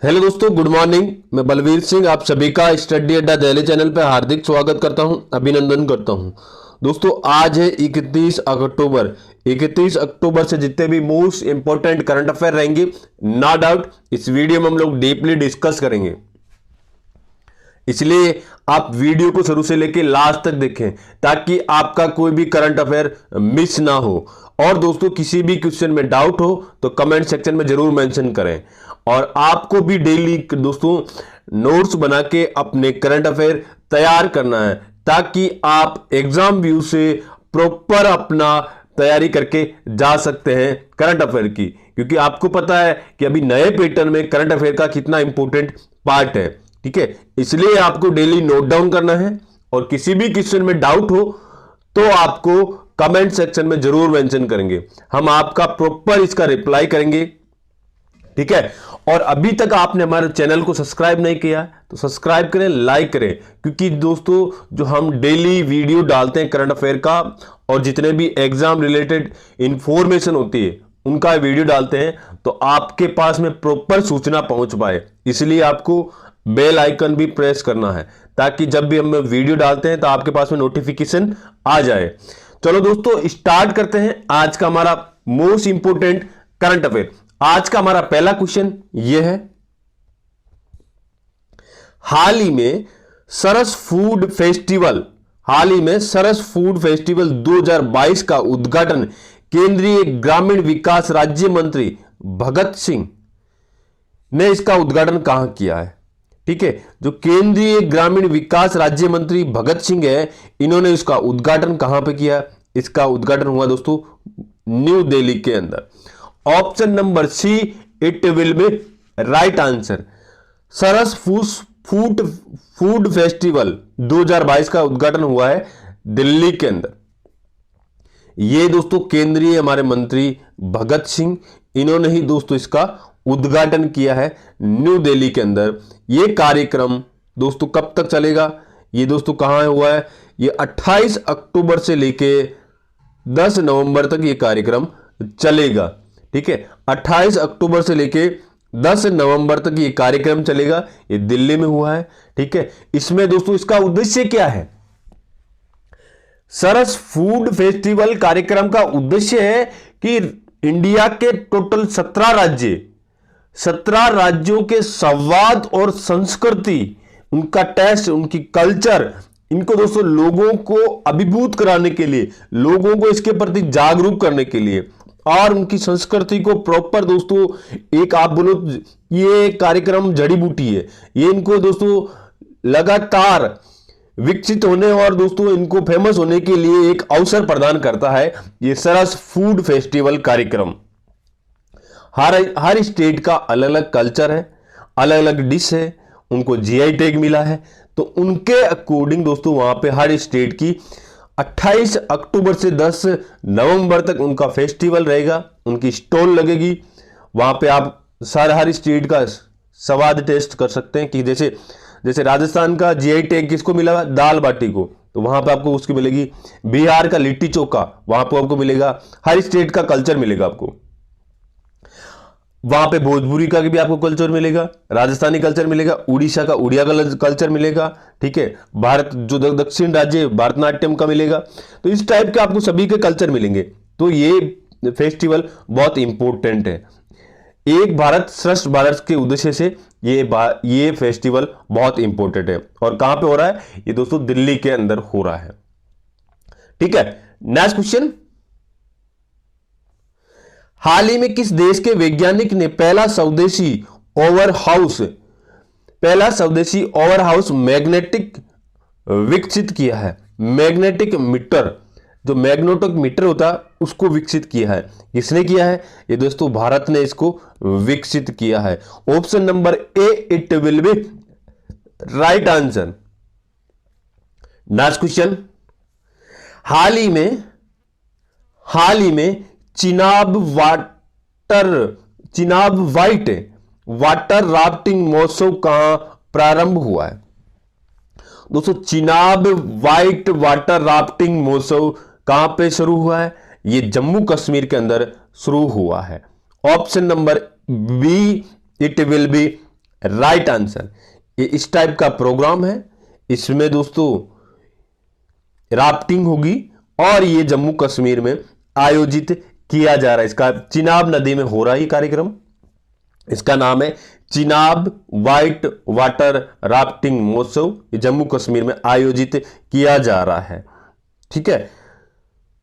Hello दोस्तों, good morning. मैं बलवीर सिंह आप सभी का स्टडी अड्डा दिल्ली चैनल पर हार्दिक स्वागत करता हूं, अभिनंदन करता हूं। दोस्तों आज है 31 अक्टूबर। 31 अक्टूबर से जितने भी मोस्ट इंपॉर्टेंट करंट अफेयर रहेंगे, नो डाउट इस वीडियो में हम लोग डीपली डिस्कस करेंगे। इसलिए आप वीडियो को शुरू से लेकर लास्ट तक देखें ताकि आपका कोई भी करंट अफेयर मिस ना हो। और दोस्तों किसी भी क्वेश्चन में डाउट हो तो कमेंट सेक्शन में जरूर मेंशन करें। और आपको भी डेली दोस्तों नोट्स बना के अपने करंट अफेयर तैयार करना है ताकि आप एग्जाम व्यू से प्रॉपर अपना तैयारी करके जा सकते हैं करंट अफेयर की। क्योंकि आपको पता है कि अभी नए पैटर्न में करंट अफेयर का कितना इंपॉर्टेंट पार्ट है, ठीक है। इसलिए आपको डेली नोट डाउन करना है और किसी भी क्वेश्चन में डाउट हो तो आपको कमेंट सेक्शन में जरूर मेंशन करेंगे, हम आपका प्रॉपर इसका रिप्लाई करेंगे, ठीक है। और अभी तक आपने हमारे चैनल को सब्सक्राइब नहीं किया तो सब्सक्राइब करें, लाइक करें। क्योंकि दोस्तों जो हम डेली वीडियो डालते हैं करंट अफेयर का और जितने भी एग्जाम रिलेटेड इंफॉर्मेशन होती है उनका वीडियो डालते हैं तो आपके पास में प्रॉपर सूचना पहुंच पाए। इसलिए आपको बेल आइकन भी प्रेस करना है ताकि जब भी हम वीडियो डालते हैं तो आपके पास में नोटिफिकेशन आ जाए। चलो दोस्तों स्टार्ट करते हैं आज का हमारा मोस्ट इंपोर्टेंट करंट अफेयर। आज का हमारा पहला क्वेश्चन यह है, हाल ही में सरस फूड फेस्टिवल 2022 का उद्घाटन केंद्रीय ग्रामीण विकास राज्य मंत्री भगत सिंह ने इसका उद्घाटन कहां किया है, ठीक है। जो केंद्रीय ग्रामीण विकास राज्य मंत्री भगत सिंह है, इन्होंने इसका उद्घाटन कहां पे किया? इसका उद्घाटन हुआ दोस्तों न्यू दिल्ली के अंदर। Option number see it will be right answer. Saras food festival 2022 का उद्घाटन हुआ है दिल्ली के अंदर। ये दोस्तों केंद्रीय हमारे मंत्री भगत सिंह, इन्होंने ही दोस्तों इसका उद्घाटन किया है न्यू दिल्ली के अंदर। ये कार्यक्रम दोस्तों कब तक चलेगा? ये दोस्तों कहां हुआ है? ये 28 अक्टूबर से लेके 10 नवंबर तक ये कार्यक्रम चलेगा, ठीक है। 28 अक्टूबर से लेके 10 नवंबर तक ये कार्यक्रम चलेगा। ये दिल्ली में हुआ है, ठीक है। इसमें दोस्तों इसका उद्देश्य क्या है? सरस फूड फेस्टिवल कार्यक्रम का उद्देश्य है कि इंडिया के टोटल 17 राज्यों के संवाद और संस्कृति, उनका टेस्ट, उनकी कल्चर, इनको दोस्तों लोगों को अभिभूत कराने के लिए, लोगों को इसके प्रति जागरूक करने के लिए और उनकी संस्कृति को प्रॉपर दोस्तों एक आप बोलो ये कार्यक्रम जड़ी बूटी है। ये इनको दोस्तों लगातार विकसित होने और दोस्तों इनको फेमस होने के लिए एक अवसर प्रदान करता है ये सरस फूड फेस्टिवल कार्यक्रम। हर स्टेट का अलग अलग कल्चर है, अलग अलग डिश है, उनको जीआई टैग मिला है। तो उनके अकॉर्डिंग दोस्तों वहां पे हर स्टेट की 28 अक्टूबर से 10 नवंबर तक उनका फेस्टिवल रहेगा, उनकी स्टॉल लगेगी। वहां पे आप हर स्टेट का स्वाद टेस्ट कर सकते हैं कि जैसे राजस्थान का जीआई टैग किसको मिला? दाल बाटी को, तो वहां पे आपको उसकी मिलेगी। बिहार का लिट्टी चोखा वहां पे आपको मिलेगा। हर स्टेट का कल्चर मिलेगा आपको। वहां पे भोजपुरी का भी आपको कल्चर मिलेगा, राजस्थानी कल्चर मिलेगा, उड़ीसा का उड़िया कल्चर मिलेगा, ठीक है। भारत जो दक्षिण राज्य भारतनाट्यम का मिलेगा। तो इस टाइप के आपको सभी के कल्चर मिलेंगे। तो ये फेस्टिवल बहुत इंपॉर्टेंट है। एक भारत श्रेष्ठ भारत के उद्देश्य से ये फेस्टिवल बहुत इंपॉर्टेंट है। और कहां पे हो रहा है? ये दोस्तों दिल्ली के अंदर हो रहा है, ठीक है। नेक्स्ट क्वेश्चन, हाल ही में किस देश के वैज्ञानिक ने पहला स्वदेशी ओवर हाउस मैग्नेटिक विकसित किया है? मैग्नेटिक मीटर, जो मैग्नेटिक मीटर होता है उसको विकसित किया है। किसने किया है? ये दोस्तों भारत ने इसको विकसित किया है। Option number A it will be right answer. Next question, हाल ही में चिनाब वाइट वाटर राफ्टिंग महोत्सव कहां प्रारंभ हुआ है? दोस्तों चिनाब वाइट वाटर राफ्टिंग महोत्सव कहां पे शुरू हुआ है? ये जम्मू कश्मीर के अंदर शुरू हुआ है। Option number B it will be right answer. ये इस टाइप का प्रोग्राम है, इसमें दोस्तों राफ्टिंग होगी और ये जम्मू कश्मीर में आयोजित किया जा रहा है। इसका चिनाब नदी में हो रहा है ये कार्यक्रम। इसका नाम है चिनाब व्हाइट वाटर राफ्टिंग महोत्सव। ये जम्मू कश्मीर में आयोजित किया जा रहा है। ठीक है,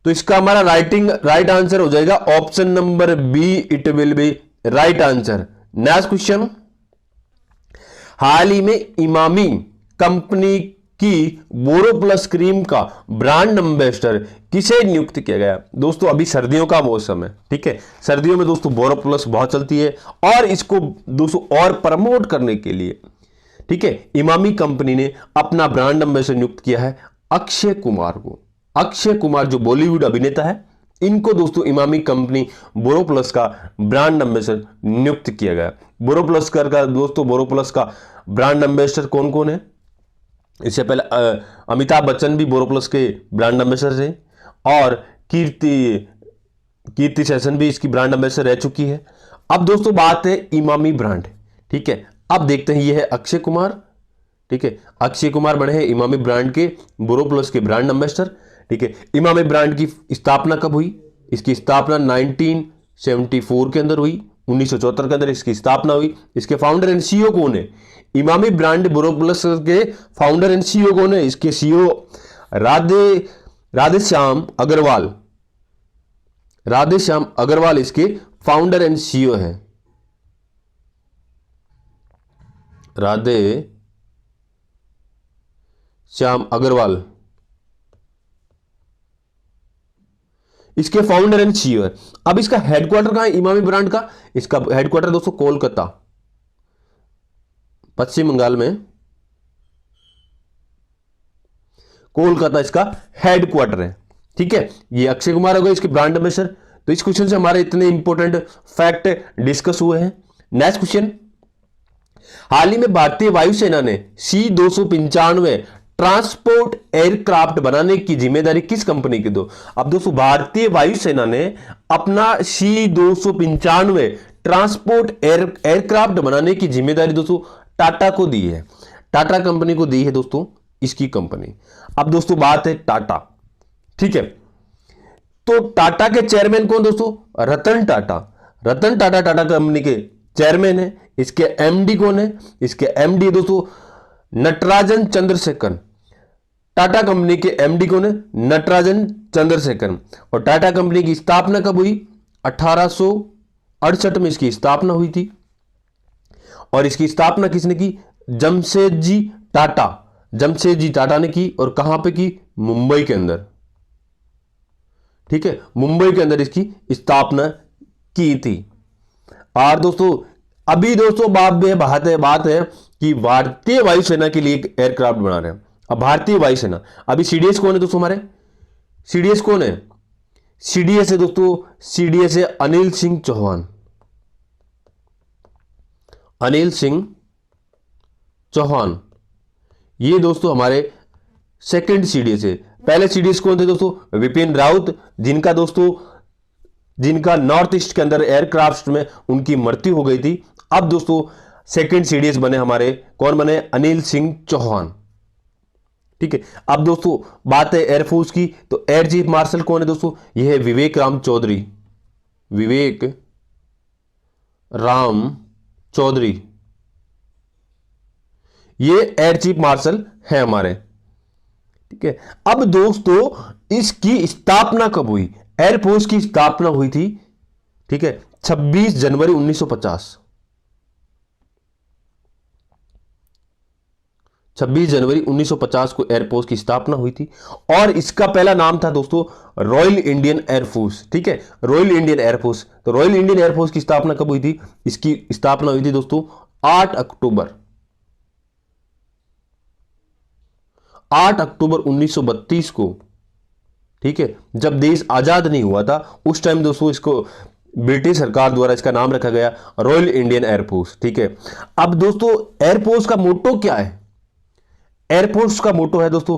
तो इसका हमारा राइट आंसर हो जाएगा option number B, it will be right answer. Next question, हाल ही में इमामी कंपनी की बोरोप्लस क्रीम का ब्रांड एम्बेसडर किसे नियुक्त किया गया? दोस्तों अभी सर्दियों का मौसम है, ठीक है, सर्दियों में दोस्तों बोरोप्लस बहुत चलती है और इसको दोस्तों और प्रमोट करने के लिए, ठीक है, इमामी कंपनी ने अपना ब्रांड एम्बेसडर नियुक्त किया है अक्षय कुमार को। अक्षय कुमार जो बॉलीवुड अभिनेता है, इनको दोस्तों इमामी कंपनी बोरोप्लस का ब्रांड एम्बेसडर नियुक्त किया गया। बोरोप्लस का दोस्तों बोरोप्लस का ब्रांड एम्बेसडर कौन कौन है? इससे पहले अमिताभ बच्चन भी बोरोप्लस के ब्रांड एम्बेसडर थे और कीर्ति सेशन भी इसकी ब्रांड एम्बेसडर रह चुकी है। अब दोस्तों बात है इमामी ब्रांड, ठीक है। अब देखते हैं, ये है अक्षय कुमार, ठीक है, अक्षय कुमार बने हैं इमामी ब्रांड के बोरोप्लस के ब्रांड एम्बेसडर, ठीक है। इमामी ब्रांड की स्थापना कब हुई? इसकी स्थापना 1974 के अंदर हुई, 1974 के अंदर इसकी स्थापना हुई। इसके फाउंडर एंड सीईओ कौन है? इमामी ब्रांड बोरोप्लस के फाउंडर एंड सीईओ कौन है? इसके सीईओ राधेश्याम अग्रवाल। राधेश्याम अग्रवाल इसके फाउंडर एंड सीईओ है। राधे श्याम अग्रवाल इसके फाउंडर एंड सीईओ है। अब इसका हेडक्वार्टर कहां है इमामी ब्रांड का? इसका हेडक्वार्टर दोस्तों कोलकाता, पश्चिम बंगाल में कोलकाता इसका हेडक्वार्टर है, ठीक है। ये अक्षय कुमार हो गए इसके ब्रांड एम्बेसडर। तो इस क्वेश्चन से हमारे इतने इंपॉर्टेंट फैक्ट डिस्कस हुए हैं। नेक्स्ट क्वेश्चन, हाल ही में भारतीय वायुसेना ने C-295 ट्रांसपोर्ट एयरक्राफ्ट बनाने की जिम्मेदारी किस कंपनी की दो? अब दोस्तों भारतीय वायुसेना ने अपना C-295 ट्रांसपोर्ट एयरक्राफ्ट बनाने की जिम्मेदारी दोस्तों टाटा को दी है। टाटा कंपनी को दी है दोस्तों इसकी कंपनी। अब दोस्तों बात है टाटा, ठीक है। तो टाटा के चेयरमैन कौन दोस्तों? रतन टाटा। रतन टाटा टाटा कंपनी के चेयरमैन है। इसके एमडी कौन है? इसके एमडी दोस्तों नटराजन चंद्रशेखर। टाटा कंपनी के एमडी कौन है? नटराजन चंद्रशेखर। और टाटा कंपनी की स्थापना कब हुई? 1868 में इसकी स्थापना हुई थी। और इसकी स्थापना किसने की? जमशेदजी टाटा। जमशेदजी टाटा ने की। और कहां पे की? मुंबई के अंदर, ठीक है, मुंबई के अंदर इसकी स्थापना की थी। और दोस्तों अभी दोस्तों बात है कि भारतीय वायुसेना के लिए एक एयरक्राफ्ट बना रहे हैं। अब भारतीय वायुसेना, अभी सीडीएस कौन है दोस्तों हमारे? सीडीएस कौन है? सीडीएस है दोस्तों, सीडीएस है अनिल सिंह चौहान। अनिल सिंह चौहान ये दोस्तों हमारे सेकंड सीडीएस है। पहले सीडीएस कौन थे दोस्तों? विपिन रावत, जिनका नॉर्थ ईस्ट के अंदर एयरक्राफ्ट में उनकी मृत्यु हो गई थी। अब दोस्तों सेकंड सीडीएस बने हमारे, कौन बने? अनिल सिंह चौहान, ठीक है। अब दोस्तों बात है एयरफोर्स की, तो एयर चीफ मार्शल कौन है दोस्तों? यह है विवेक राम चौधरी। विवेक राम चौधरी ये एयर चीफ मार्शल है हमारे, ठीक है। अब दोस्तों इसकी स्थापना कब हुई? एयरफोर्स की स्थापना हुई थी, ठीक है, 26 जनवरी 1950। 26 जनवरी 1950 को एयरफोर्स की स्थापना हुई थी। और इसका पहला नाम था दोस्तों रॉयल इंडियन एयरफोर्स, ठीक है, रॉयल इंडियन एयरफोर्स। तो रॉयल इंडियन एयरफोर्स की स्थापना कब हुई थी? इसकी स्थापना हुई थी दोस्तों 8 अक्टूबर 1932 को, ठीक है, जब देश आजाद नहीं हुआ था उस टाइम दोस्तों इसको ब्रिटिश सरकार द्वारा इसका नाम रखा गया रॉयल इंडियन एयरफोर्स, ठीक है। अब दोस्तों एयरफोर्स का मोटो क्या है? एयरफोर्स का मोटो है दोस्तों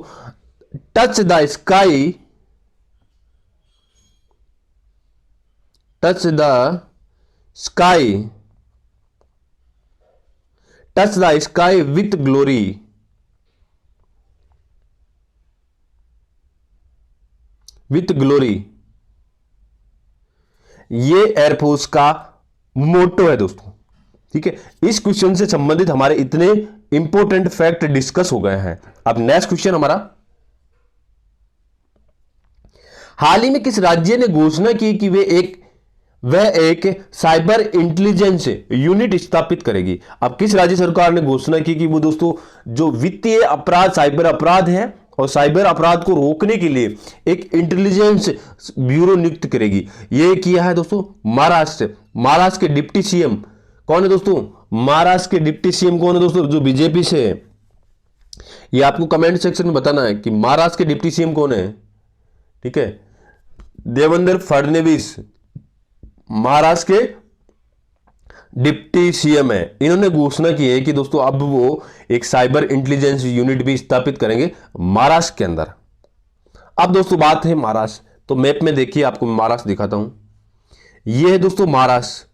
touch the sky, touch the sky touch the sky with glory. With glory, ये एयरफोर्स का मोटो है दोस्तों। ठीक है, इस क्वेश्चन से संबंधित हमारे इतने इंपॉर्टेंट फैक्ट डिस्कस हो गए हैं। अब नेक्स्ट क्वेश्चन हमारा, हाल ही में किस राज्य ने घोषणा की कि वह एक साइबर इंटेलिजेंस यूनिट स्थापित करेगी। अब किस राज्य सरकार ने घोषणा की कि वो दोस्तों जो वित्तीय अपराध, साइबर अपराध है और साइबर अपराध को रोकने के लिए एक इंटेलिजेंस ब्यूरो नियुक्त करेगी। यह किया है दोस्तों महाराष्ट्र। महाराष्ट्र के डिप्टी सीएम कौन है दोस्तों? महाराष्ट्र के डिप्टी सीएम कौन है दोस्तों? जो बीजेपी से है। यह आपको कमेंट सेक्शन में बताना है कि महाराष्ट्र के डिप्टी सीएम कौन है। ठीक है, देवेंद्र फडणवीस महाराष्ट्र के डिप्टी सीएम है। इन्होंने घोषणा की है कि दोस्तों अब वो एक साइबर इंटेलिजेंस यूनिट भी स्थापित करेंगे महाराष्ट्र के अंदर। अब दोस्तों बात है महाराष्ट्र, तो मैप में देखिए, आपको महाराष्ट्र दिखाता हूं। ये है दोस्तों महाराष्ट्र।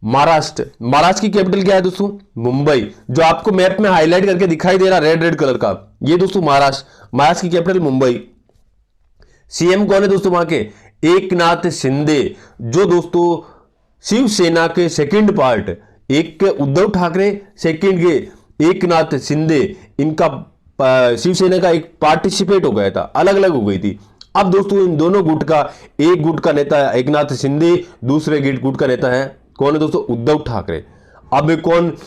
महाराष्ट्र की कैपिटल क्या है दोस्तों? मुंबई। जो आपको मैप में हाईलाइट करके दिखाई दे रहा रेड कलर का, ये दोस्तों महाराष्ट्र की कैपिटल मुंबई। सीएम कौन है दोस्तों वहां के? एकनाथ शिंदे, जो दोस्तों शिवसेना के सेकंड पार्ट, एक के उद्धव ठाकरे, सेकंड के एकनाथ शिंदे, इनका शिवसेना का एक पार्टिसिपेट हो गया था, अलग अलग हो गई थी। अब दोस्तों इन दोनों गुट का, एक गुट का नेता है एकनाथ शिंदे, दूसरे गुट का नेता है कौन है दोस्तों? उद्धव ठाकरे। अब कौन?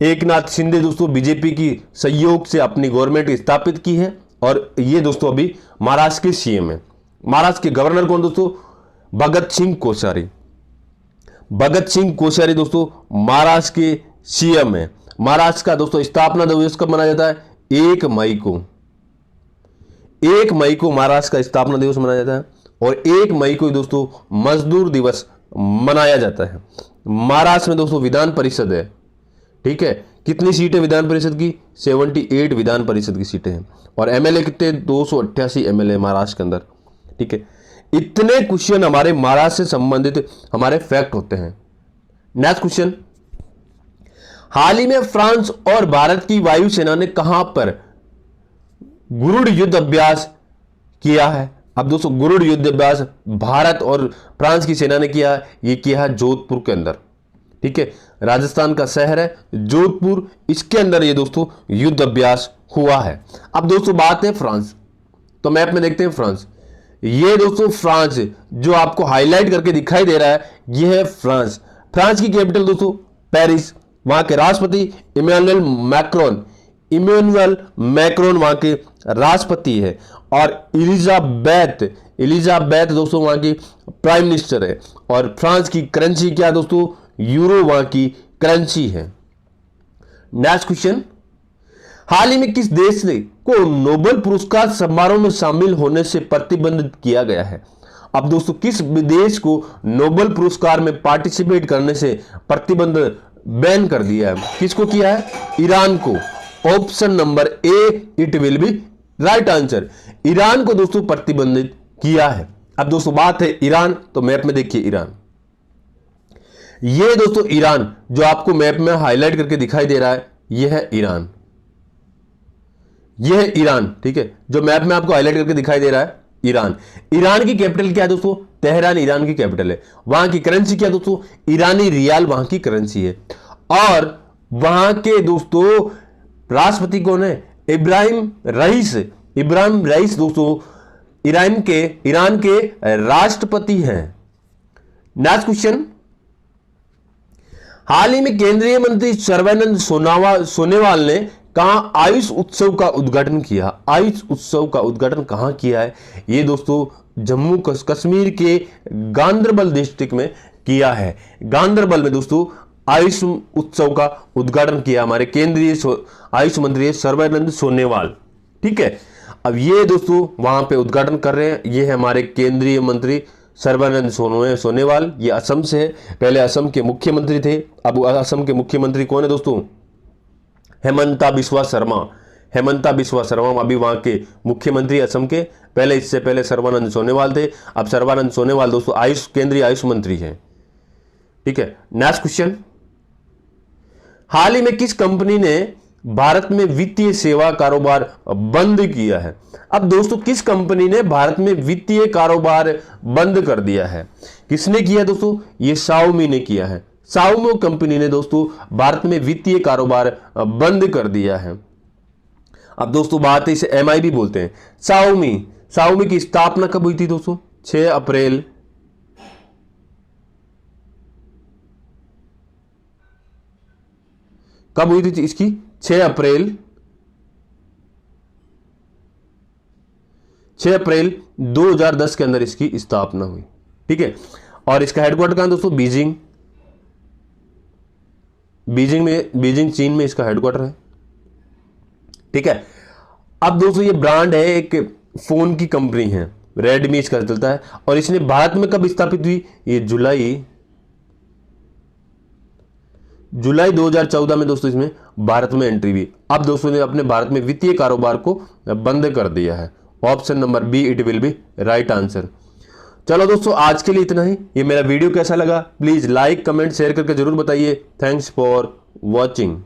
एकनाथ शिंदे दोस्तों बीजेपी की सहयोग से अपनी गवर्नमेंट स्थापित की है और ये दोस्तों अभी महाराष्ट्र के सीएम है। महाराष्ट्र के गवर्नर कौन दोस्तों? भगत सिंह कोश्यारी। भगत सिंह कोश्यारी दोस्तों महाराष्ट्र के सीएम है। महाराष्ट्र का दोस्तों स्थापना दिवस कब मनाया जाता है? 1 मई को। 1 मई को महाराष्ट्र का स्थापना दिवस मनाया जाता है और 1 मई को दोस्तों मजदूर दिवस मनाया जाता है। महाराष्ट्र में दोस्तों विधान परिषद है। ठीक है, कितनी सीटें विधान परिषद की? 78 विधान परिषद की सीटें हैं और एमएलए कितने? 288 एमएलए महाराष्ट्र के अंदर। ठीक है, इतने क्वेश्चन हमारे महाराष्ट्र से संबंधित हमारे फैक्ट होते हैं। नेक्स्ट क्वेश्चन, हाल ही में फ्रांस और भारत की वायुसेना ने कहां पर गरुड़ युद्ध अभ्यास किया है? अब दोस्तों गरुड़ युद्ध अभ्यास भारत और फ्रांस की सेना ने किया है, यह किया है जोधपुर के अंदर। ठीक है, राजस्थान का शहर है जोधपुर, इसके अंदर ये दोस्तों युद्ध अभ्यास हुआ है। अब दोस्तों बात है फ्रांस, तो मैप में देखते हैं फ्रांस। ये दोस्तों फ्रांस जो आपको हाईलाइट करके दिखाई दे रहा है, ये है फ्रांस। फ्रांस की कैपिटल दोस्तों पेरिस। वहां के राष्ट्रपति इमैनुअल मैक्रोन वहां के राष्ट्रपति है और एलिजाबेथ दोस्तों वहां की प्राइम मिनिस्टर है। और फ्रांस की करेंसी क्या दोस्तों? यूरो वहां की करेंसी है। नेक्स्ट क्वेश्चन, हाल ही में किस देश को नोबेल पुरस्कार समारोह में शामिल होने से प्रतिबंधित किया गया है? अब दोस्तों किस देश को नोबेल पुरस्कार में पार्टिसिपेट करने से प्रतिबंध बैन कर दिया है? किसको किया है? ईरान को। Option number A, it will be right answer. Iran को दोस्तों प्रतिबंधित किया है। अब दोस्तों बात है ईरान, तो मैप में देखिए ईरान। ये दोस्तों ईरान जो आपको मैप में हाईलाइट करके दिखाई दे रहा है, यह है ईरान। यह है ईरान। ठीक है, जो मैप में आपको हाईलाइट करके दिखाई दे रहा है ईरान। ईरान की कैपिटल क्या है दोस्तों? तेहरान ईरान की कैपिटल है। वहां की करेंसी क्या दोस्तों? ईरानी रियाल वहां की करेंसी है। और वहां के दोस्तों राष्ट्रपति कौन है? इब्राहिम रईस दोस्तों ईरान के राष्ट्रपति हैं। नेक्स्ट क्वेश्चन, हाल ही में केंद्रीय मंत्री सर्बानंद सोनोवाल ने कहां आयुष उत्सव का उद्घाटन किया? आयुष उत्सव का उद्घाटन कहां किया है? ये दोस्तों जम्मू कश्मीर के गांदरबल डिस्ट्रिक्ट में किया है। गांदरबल में दोस्तों आयुष उत्सव का उद्घाटन किया हमारे केंद्रीय आयुष मंत्री सर्बानंद सोनोवाल। ठीक है, अब ये दोस्तों वहां पे उद्घाटन कर रहे हैं। ये है हमारे केंद्रीय मंत्री सर्बानंद सोनोवाल। ये असम से है, पहले असम के मुख्यमंत्री थे। अब असम के मुख्यमंत्री कौन है दोस्तों? हेमंता बिस्वा शर्मा अभी वहां के मुख्यमंत्री असम के। इससे पहले सर्बानंद सोनोवाल थे। अब सर्बानंद सोनोवाल दोस्तों केंद्रीय आयुष मंत्री हैं। ठीक है, नेक्स्ट क्वेश्चन, हाल ही में किस कंपनी ने भारत में वित्तीय सेवा कारोबार बंद किया है? अब दोस्तों किस कंपनी ने भारत में वित्तीय कारोबार बंद कर दिया है? किसने किया दोस्तों? ये Xiaomi ने किया है। Xiaomi कंपनी ने दोस्तों भारत में वित्तीय कारोबार बंद कर दिया है। अब दोस्तों बात है, इसे MI भी बोलते हैं। Xiaomi की स्थापना कब हुई थी दोस्तों? 6 अप्रैल कब हुई थी इसकी? 6 अप्रैल 2010 के अंदर इसकी स्थापना हुई। ठीक है, और इसका हेडक्वार्टर कहां दोस्तों? बीजिंग चीन में इसका हेडक्वार्टर है। ठीक है, अब दोस्तों ये ब्रांड है, एक फोन की कंपनी है, रेडमी इसका चलता है, और इसने भारत में कब स्थापित हुई? ये जुलाई 2014 में दोस्तों इसमें भारत में एंट्री हुई। अब दोस्तों ने अपने भारत में वित्तीय कारोबार को बंद कर दिया है। Option number B it will be right answer. चलो दोस्तों आज के लिए इतना ही। ये मेरा वीडियो कैसा लगा प्लीज लाइक कमेंट शेयर करके जरूर बताइए। Thanks for watching.